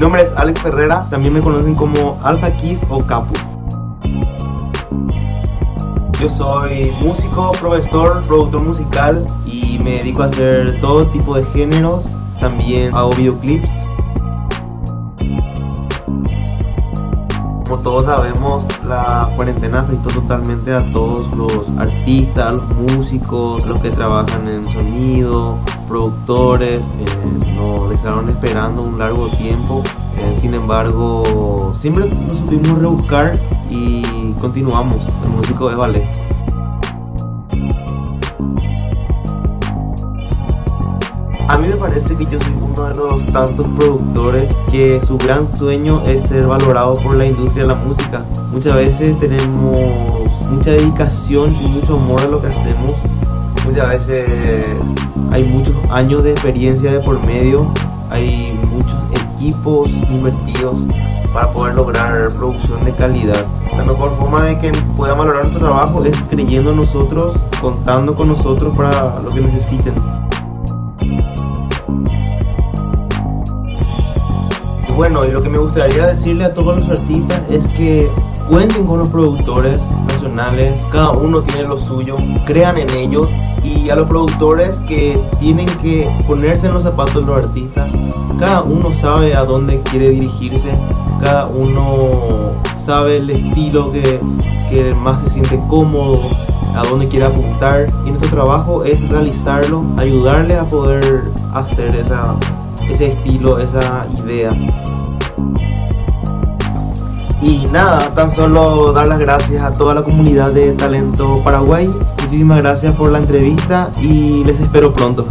nombre es Alex Ferrera, también me conocen como Alpha Kiss o Capu. Yo soy músico, profesor, productor musical y me dedico a hacer todo tipo de géneros. También hago videoclips. Como todos sabemos, la cuarentena afectó totalmente a todos los artistas, los músicos, los que trabajan en sonido, productores. Nos dejaron esperando un largo tiempo. Sin embargo, siempre nos supimos rebuscar y continuamos. El músico es ballet. A mí me parece que yo soy uno de los tantos productores que su gran sueño es ser valorado por la industria de la música. Muchas veces tenemos mucha dedicación y mucho amor a lo que hacemos. Muchas veces hay muchos años de experiencia de por medio, hay muchos equipos invertidos para poder lograr producción de calidad. La mejor forma de que puedan valorar nuestro trabajo es creyendo en nosotros, contando con nosotros para lo que necesiten. Bueno, y lo que me gustaría decirle a todos los artistas es que cuenten con los productores nacionales, cada uno tiene lo suyo, crean en ellos, y a los productores que tienen que ponerse en los zapatos de los artistas. Cada uno sabe a dónde quiere dirigirse, cada uno sabe el estilo que más se siente cómodo, a dónde quiere apuntar, y nuestro trabajo es realizarlo, ayudarles a poder hacer ese estilo, esa idea. Y nada, tan solo dar las gracias a toda la comunidad de Talento Paraguay. Muchísimas gracias por la entrevista y les espero pronto.